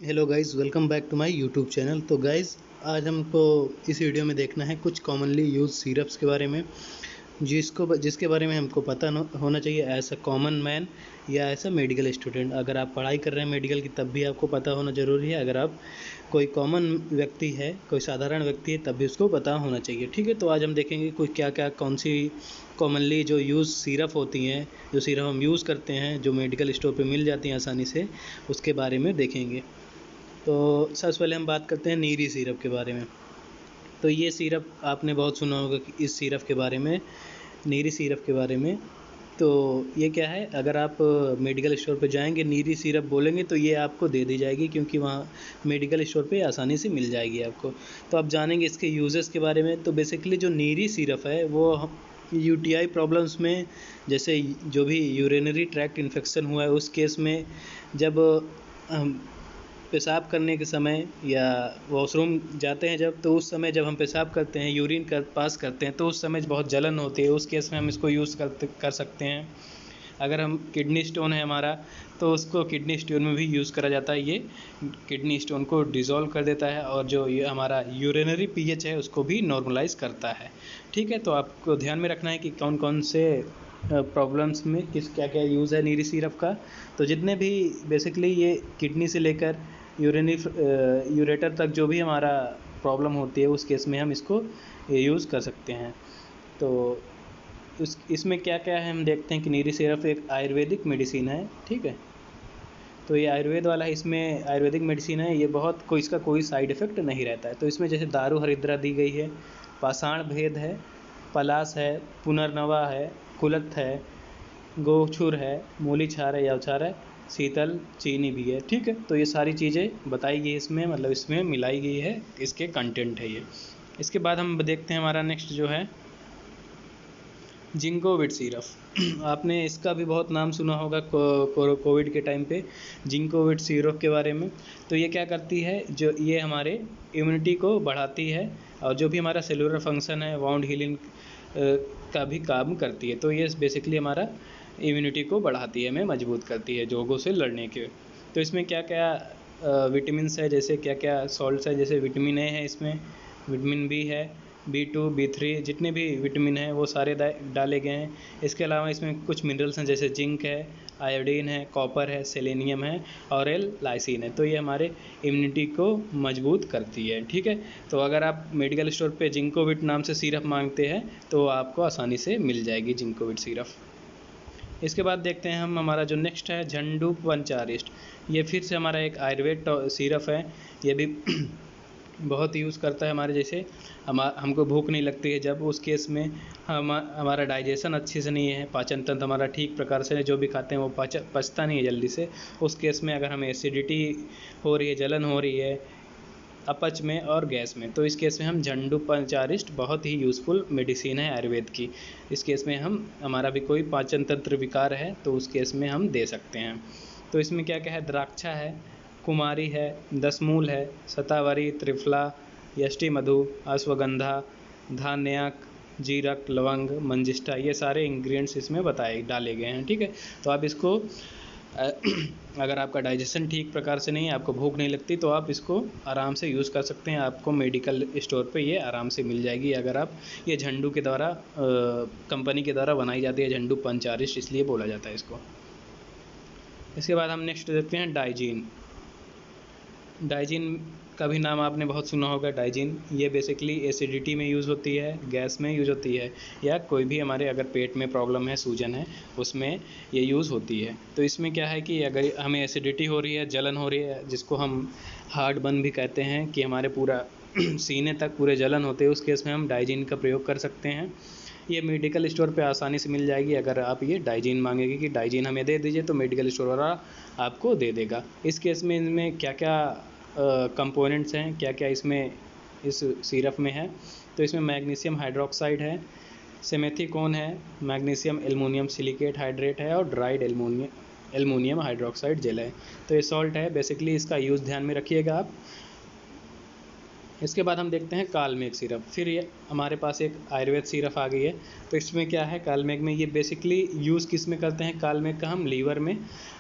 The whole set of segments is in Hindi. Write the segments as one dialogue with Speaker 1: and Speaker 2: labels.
Speaker 1: Hello guys, welcome back to my YouTube channel. तो गाइस, आज हमको इस वीडियो में देखना है कुछ कॉमनली यूज सिरप्स के बारे में, जिसके बारे में हमको पता होना चाहिए एज अ कॉमन मैन या एज अ मेडिकल स्टूडेंट। अगर आप पढ़ाई कर रहे हैं मेडिकल की, तब भी आपको पता होना ज़रूरी है। अगर आप कोई कॉमन व्यक्ति है, कोई साधारण व्यक्ति है, तब भी उसको पता होना चाहिए। ठीक है, तो आज हम देखेंगे कुछ क्या क्या कौन सी कॉमनली जो यूज़ सिरप होती हैं, जो सिरप हम यूज़ करते हैं, जो मेडिकल स्टोर पे मिल जाती हैं आसानी से, उसके बारे में देखेंगे। तो सबसे पहले हम बात करते हैं नीरी सिरप के बारे में। तो ये सिरप आपने बहुत सुना होगा कि इस सिरप के बारे में, नीरी सिरप के बारे में। तो ये क्या है, अगर आप मेडिकल स्टोर पे जाएंगे, नीरी सिरप बोलेंगे तो ये आपको दे दी जाएगी, क्योंकि वहाँ मेडिकल स्टोर पे आसानी से मिल जाएगी आपको। तो आप जानेंगे इसके यूजेस के बारे में। तो बेसिकली जो नीरी सिरप है वो यूटीआई प्रॉब्लम्स में, जैसे जो भी यूरिनरी ट्रैक्ट इन्फेक्शन हुआ है उस केस में, जब हम पेशाब करने के समय या वॉशरूम जाते हैं जब, तो उस समय जब हम पेशाब करते हैं, यूरिन पास करते हैं, तो उस समय बहुत जलन होती है। उस केस में हम इसको यूज़ कर सकते हैं। अगर हम किडनी स्टोन है हमारा, तो उसको किडनी स्टोन में भी यूज़ करा जाता है। ये किडनी स्टोन को डिज़ोल्व कर देता है और जो ये हमारा यूरिनरी पीएच है उसको भी नॉर्मलाइज करता है। ठीक है, तो आपको ध्यान में रखना है कि कौन कौन से प्रॉब्लम्स में क्या क्या यूज़ है नीरी सिरप का। तो जितने भी बेसिकली ये किडनी से लेकर यूरेटर तक जो भी हमारा प्रॉब्लम होती है, उस केस में हम इसको यूज़ कर सकते हैं। तो इसमें क्या क्या है हम देखते हैं कि नीरी सिरप एक आयुर्वेदिक मेडिसिन है। ठीक है, तो ये आयुर्वेद वाला है, इसमें आयुर्वेदिक मेडिसिन है। ये बहुत इसका कोई साइड इफ़ेक्ट नहीं रहता है। तो इसमें जैसे दारू हरिद्रा दी गई है, पाषाण भेद है, पलाश है, पुनर्नवा है, कुलत्थ है, गोछुर है, मूली क्षार है, यवछार है, शीतल चीनी भी है। ठीक है, तो ये सारी चीज़ें बताई गई इसमें, मतलब इसमें मिलाई गई है, इसके कंटेंट है ये। इसके बाद हम देखते हैं हमारा नेक्स्ट जो है जिंकोविड सिरप। आपने इसका भी बहुत नाम सुना होगा कोविड के टाइम पे, जिंकोविड सिरप के बारे में। तो ये क्या करती है, जो ये हमारे इम्यूनिटी को बढ़ाती है और जो भी हमारा सेलुलर फंक्शन है, वाउंड हीलिंग का भी काम करती है। तो ये बेसिकली हमारा इम्यूनिटी को बढ़ाती है, हमें मजबूत करती है रोगों से लड़ने के। तो इसमें क्या क्या विटामिन्स है, जैसे क्या क्या सॉल्ट्स है, जैसे विटामिन ए है इसमें, विटामिन बी है, B2 B3, जितने भी विटामिन हैं वो सारे डाले गए हैं। इसके अलावा इसमें कुछ मिनरल्स हैं, जैसे जिंक है, आयोडीन है, कॉपर है, सेलेनियम है और लाइसिन है। तो ये हमारे इम्यूनिटी को मजबूत करती है। ठीक है, तो अगर आप मेडिकल स्टोर पे जिंकोविट नाम से सिरप मांगते हैं तो आपको आसानी से मिल जाएगी जिंकोविट सिरप। इसके बाद देखते हैं हम हमारा जो नेक्स्ट है झंडू पंचारिष्ट। ये फिर से हमारा एक आयुर्वेद सिरप है। ये भी बहुत यूज़ करता है हमारे, जैसे हमको भूख नहीं लगती है जब, उस केस में हमारा डाइजेशन अच्छे से नहीं है, पाचन तंत्र हमारा ठीक प्रकार से जो भी खाते हैं वो पचता नहीं है जल्दी से। उस केस में अगर हमें एसिडिटी हो रही है, जलन हो रही है अपच में और गैस में, तो इस केस में हम झंडू पंचारिष्ट बहुत ही यूज़फुल मेडिसिन है आयुर्वेद की। इस केस में हमारा भी कोई पाचन तंत्र विकार है तो उस केस में हम दे सकते हैं। तो इसमें क्या क्या है, द्राक्षा है, कुमारी है, दसमूल है, शतावरी, त्रिफला, यष्टि मधु, अश्वगंधा, धान्याक, जीरक, लवंग, मंजिष्ठा, ये सारे इंग्रेडिएंट्स इसमें डाले गए हैं। ठीक है, तो आप इसको अगर आपका डाइजेशन ठीक प्रकार से नहीं है, आपको भूख नहीं लगती, तो आप इसको आराम से यूज़ कर सकते हैं। आपको मेडिकल स्टोर पे ये आराम से मिल जाएगी। अगर आप ये झंडू के द्वारा कंपनी के द्वारा बनाई जाती है, झंडू पंचारिष्ट इसलिए बोला जाता है इसको। इसके बाद हम नेक्स्ट देखते हैं डाइजीन। डाइजीन का भी नाम आपने बहुत सुना होगा। डाइजीन ये बेसिकली एसिडिटी में यूज़ होती है, गैस में यूज़ होती है, या कोई भी हमारे अगर पेट में प्रॉब्लम है, सूजन है, उसमें ये यूज़ होती है। तो इसमें क्या है कि अगर हमें एसिडिटी हो रही है, जलन हो रही है, जिसको हम हार्ट बर्न भी कहते हैं, कि हमारे पूरा सीने तक पूरे जलन होते हैं, उस केस में हम डाइजीन का प्रयोग कर सकते हैं। ये मेडिकल स्टोर पे आसानी से मिल जाएगी। अगर आप ये डाइजीन मांगेगी कि डाइजीन हमें दे दीजिए, तो मेडिकल स्टोर वाला आपको दे देगा। इस केस में इनमें क्या क्या कंपोनेंट्स हैं, क्या क्या इसमें इस सिरप में है, तो इसमें मैग्नीशियम हाइड्रोक्साइड है, सेमेथिकोन है, मैग्नीशियम एल्युमिनियम सिलिकेट हाइड्रेट है और ड्राइड एल्युमिनियम हाइड्रोक्साइड जेल है। तो ये सॉल्ट है बेसिकली, इसका यूज़ ध्यान में रखिएगा आप। इसके बाद हम देखते हैं कालमेघ सिरप। फिर ये हमारे पास एक आयुर्वेद सिरप आ गई है। तो इसमें क्या है, कालमेघ में ये बेसिकली यूज़ किस में करते हैं, कालमेघ का हम लीवर में,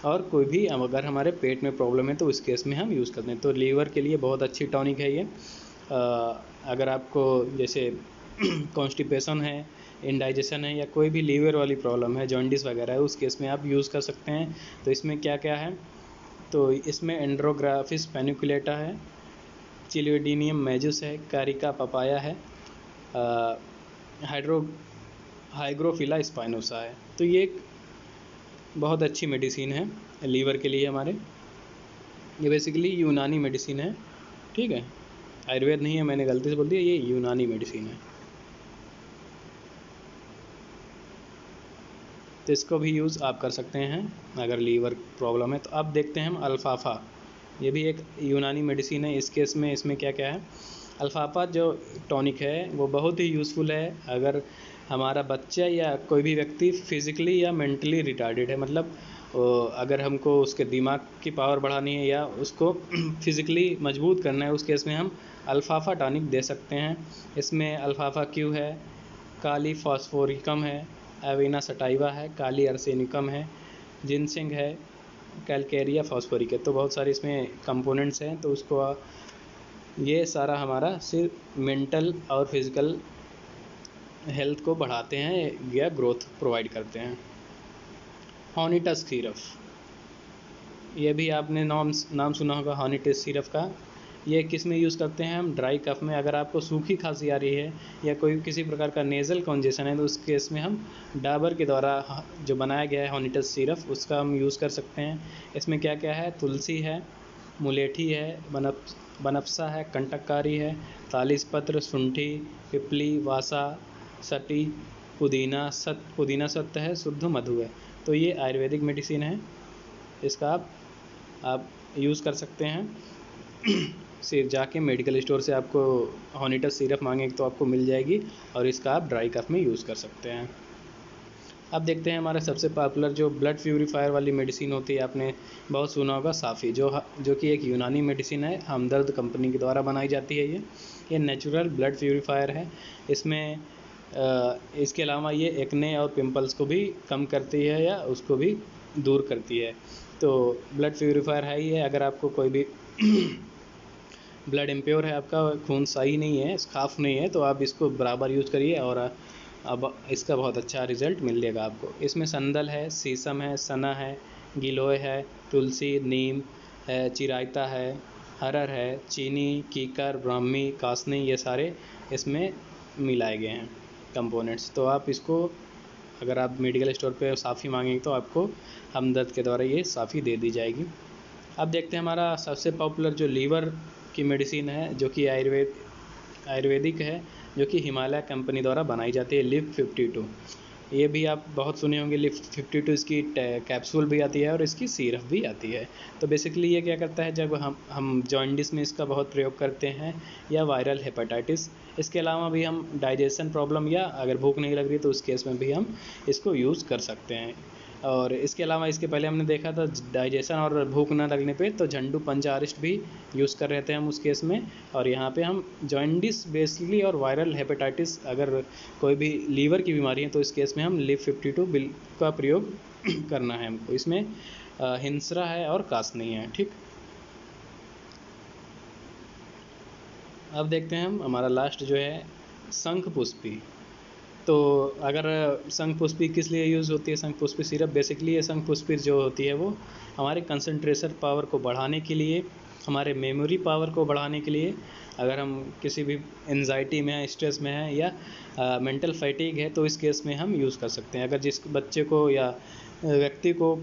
Speaker 1: और कोई भी अगर हमारे पेट में प्रॉब्लम है तो उस केस में हम यूज़ करते हैं। तो लीवर के लिए बहुत अच्छी टॉनिक है ये। अगर आपको जैसे कॉन्स्टिपेशन है, इंडाइजेशन है, या कोई भी लीवर वाली प्रॉब्लम है, जॉन्डिस वगैरह है, उस केस में आप यूज़ कर सकते हैं। तो इसमें क्या क्या है, तो इसमें एंड्रोग्राफिस पैनिकुलेटा है, चिलियोडीनियम मेजुस है, कारिका पपाया है, हाइग्रोफिला स्पाइनोसा है। तो ये एक बहुत अच्छी मेडिसिन है लीवर के लिए हमारे। ये बेसिकली यूनानी मेडिसिन है, ठीक है, आयुर्वेद नहीं है, मैंने गलती से बोल दिया, ये यूनानी मेडिसिन है। तो इसको भी यूज़ आप कर सकते हैं अगर लीवर प्रॉब्लम है। तो अब देखते हैं हम अल्फाफा, ये भी एक यूनानी मेडिसिन है। इस केस में इसमें क्या क्या है, अल्फाफा जो टॉनिक है वो बहुत ही यूज़फुल है अगर हमारा बच्चा या कोई भी व्यक्ति फिज़िकली या मेंटली रिटार्डेड है, मतलब अगर हमको उसके दिमाग की पावर बढ़ानी है या उसको फिज़िकली मजबूत करना है, उस केस में हम अल्फाफा टॉनिक दे सकते हैं। इसमें अल्फाफा क्यू है, काली फॉस्फोरिकम है, एविना सटाइवा है, काली अर्सेनिकम है, जिनसिंग है, कैलकेरिया फॉस्फोरिक है। तो बहुत सारे इसमें कंपोनेंट्स हैं। तो उसको ये सारा हमारा सिर्फ मेंटल और फिज़िकल हेल्थ को बढ़ाते हैं या ग्रोथ प्रोवाइड करते हैं। हॉनिटस सिरप, ये भी आपने नाम सुना होगा हॉनिटस सिरप का। ये किस में यूज़ करते हैं हम, ड्राई कफ में। अगर आपको सूखी खांसी आ रही है या कोई किसी प्रकार का नेज़ल कॉन्जेशन है तो उस केस में हम डाबर के द्वारा जो बनाया गया है हॉनिटस सिरप, उसका हम यूज़ कर सकते हैं। इसमें क्या क्या है, तुलसी है, मुलेठी है, बनफसा है, कंटककारी है, तालिसपत्र, शुंठी, पिपली, वासा, सटी, पुदीना सत्य है, शुद्ध मधु है। तो ये आयुर्वेदिक मेडिसिन है, इसका आप यूज़ कर सकते हैं। सिर्फ जाके मेडिकल स्टोर से आपको हॉनिटस सिरप मांगेंगे तो आपको मिल जाएगी, और इसका आप ड्राई कफ में यूज़ कर सकते हैं। अब देखते हैं हमारा सबसे पॉपुलर जो ब्लड प्यूरीफायर वाली मेडिसिन होती है, आपने बहुत सुना होगा साफ़ी, जो कि एक यूनानी मेडिसिन है, हमदर्द कंपनी के द्वारा बनाई जाती है। ये नेचुरल ब्लड प्यूरीफायर है। इसमें इसके अलावा ये एक्ने और पिंपल्स को भी कम करती है या उसको भी दूर करती है। तो ब्लड प्यूरीफायर है ही है। अगर आपको कोई भी ब्लड इम्प्योर है, आपका खून सही नहीं है, साफ नहीं है, तो आप इसको बराबर यूज़ करिए और अब इसका बहुत अच्छा रिज़ल्ट मिलेगा आपको। इसमें संदल है, शीशम है, सना है, गिलोय है, तुलसी, नीम है, चिरायता है, हरर है, चीनी, कीकर, ब्राह्मी, कासनी, ये सारे इसमें मिलाए गए हैं कंपोनेंट्स। तो आप इसको अगर आप मेडिकल स्टोर पे साफ़ी मांगेंगे तो आपको हमदर्द के द्वारा ये साफ़ी दे दी जाएगी। अब देखते हैं हमारा सबसे पॉपुलर जो लीवर की मेडिसिन है, जो कि आयुर्वेदिक है, जो कि हिमालय कंपनी द्वारा बनाई जाती है, लिव 52। ये भी आप बहुत सुने होंगे, लिव 52 इसकी कैप्सूल भी आती है और इसकी सिरप भी आती है। तो बेसिकली ये क्या करता है, जब हम जॉन्डिस में इसका बहुत प्रयोग करते हैं या वायरल हेपेटाइटिस, इसके अलावा भी हम डाइजेशन प्रॉब्लम या अगर भूख नहीं लग रही तो उस केस में भी हम इसको यूज़ कर सकते हैं। और इसके अलावा इसके पहले हमने देखा था डाइजेशन और भूख ना लगने पे तो झंडू पंचारिस्ट भी यूज़ कर रहे थे हम उस केस में। और यहाँ पे हम जॉन्डिस बेसिकली और वायरल हेपेटाइटिस, अगर कोई भी लीवर की बीमारी है तो इस केस में हम लिव 52 बिल का प्रयोग करना है हमको। इसमें हिंसरा है और कासनी है, ठीक। अब देखते हैं हम हमारा लास्ट जो है शंख पुष्पी। तो अगर शंख पुष्पी किस लिए यूज़ होती है, शंख पुष्पी सिरप, बेसिकली ये शंख पुष्पी जो होती है वो हमारे कंसंट्रेशन पावर को बढ़ाने के लिए, हमारे मेमोरी पावर को बढ़ाने के लिए, अगर हम किसी भी एंजाइटी में है, स्ट्रेस में है या मेंटल फैटिग है तो इस केस में हम यूज़ कर सकते हैं। अगर जिस बच्चे को या व्यक्ति को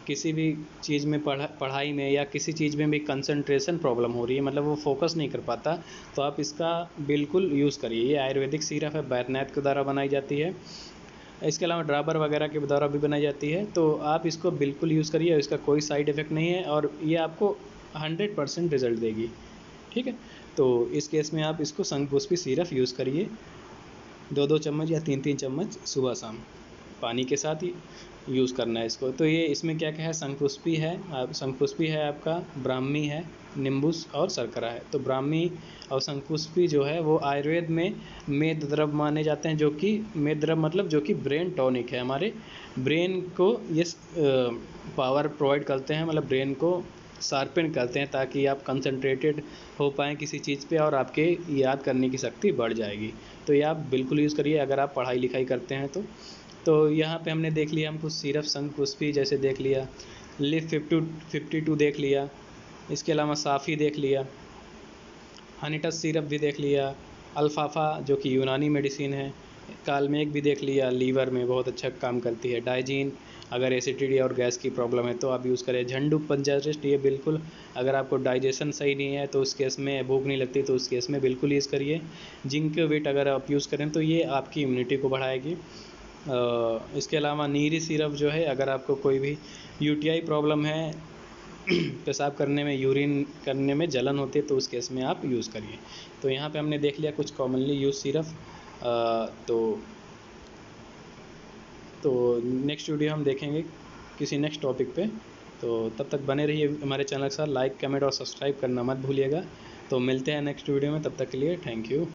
Speaker 1: किसी भी चीज़ में पढ़ाई में या किसी चीज़ में भी कंसंट्रेशन प्रॉब्लम हो रही है, मतलब वो फोकस नहीं कर पाता, तो आप इसका बिल्कुल यूज़ करिए। ये आयुर्वेदिक सिरप है, बैद्यनाथ के द्वारा बनाई जाती है। इसके अलावा ड्राबर वगैरह के द्वारा भी बनाई जाती है। तो आप इसको बिल्कुल यूज़ करिए, इसका कोई साइड इफ़ेक्ट नहीं है और ये आपको 100% रिज़ल्ट देगी, ठीक है। तो इस केस में आप इसको शंख पुष्पी सिरप यूज़ करिए, 2-2 चम्मच या 3-3 चम्मच सुबह शाम। पानी के साथ ही यूज़ करना है इसको। तो ये इसमें क्या क्या है, शंखपुष्पी है, शंखपुष्पी है आपका, ब्राह्मी है, निम्बुस और शर्करा है। तो ब्राह्मी और शंखपुष्पी जो है वो आयुर्वेद में मेद द्रव माने जाते हैं, जो कि मेद द्रव मतलब जो कि ब्रेन टॉनिक है, हमारे ब्रेन को ये पावर प्रोवाइड करते हैं, मतलब ब्रेन को शार्पन करते हैं ताकि आप कंसंट्रेटेड हो पाएँ किसी चीज़ पे और आपके याद करने की शक्ति बढ़ जाएगी। तो ये आप बिल्कुल यूज़ करिए अगर आप पढ़ाई लिखाई करते हैं तो यहाँ पे हमने देख लिया, हमको सिरप शंखपुष्पी जैसे देख लिया, लिव 52 देख लिया, इसके अलावा साफ़ी देख लिया, हनी टच सिरप भी देख लिया, अल्फाफा जो कि यूनानी मेडिसिन है, कालमेघ भी देख लिया, लीवर में बहुत अच्छा काम करती है, डाइजीन अगर एसिडिटी और गैस की प्रॉब्लम है तो आप यूज़ करें, झंडू पंचायत ये बिल्कुल अगर आपको डाइजेशन सही नहीं है तो उस केस में, भूख नहीं लगती तो उस केस में बिल्कुल यूज़ करिए। जिंक वेट अगर आप यूज़ करें तो ये आपकी इम्यूनिटी को बढ़ाएगी। इसके अलावा नीरी सिरप जो है, अगर आपको कोई भी यूटीआई प्रॉब्लम है, पेशाब करने में, यूरिन करने में जलन होती है तो उस केस में आप यूज़ करिए। तो यहाँ पे हमने देख लिया कुछ कॉमनली यूज सिरप। तो नेक्स्ट वीडियो हम देखेंगे किसी नेक्स्ट टॉपिक पे। तो तब तक बने रहिए हमारे चैनल के साथ, लाइक कमेंट और सब्सक्राइब करना मत भूलिएगा। तो मिलते हैं नेक्स्ट वीडियो में, तब तक के लिए थैंक यू।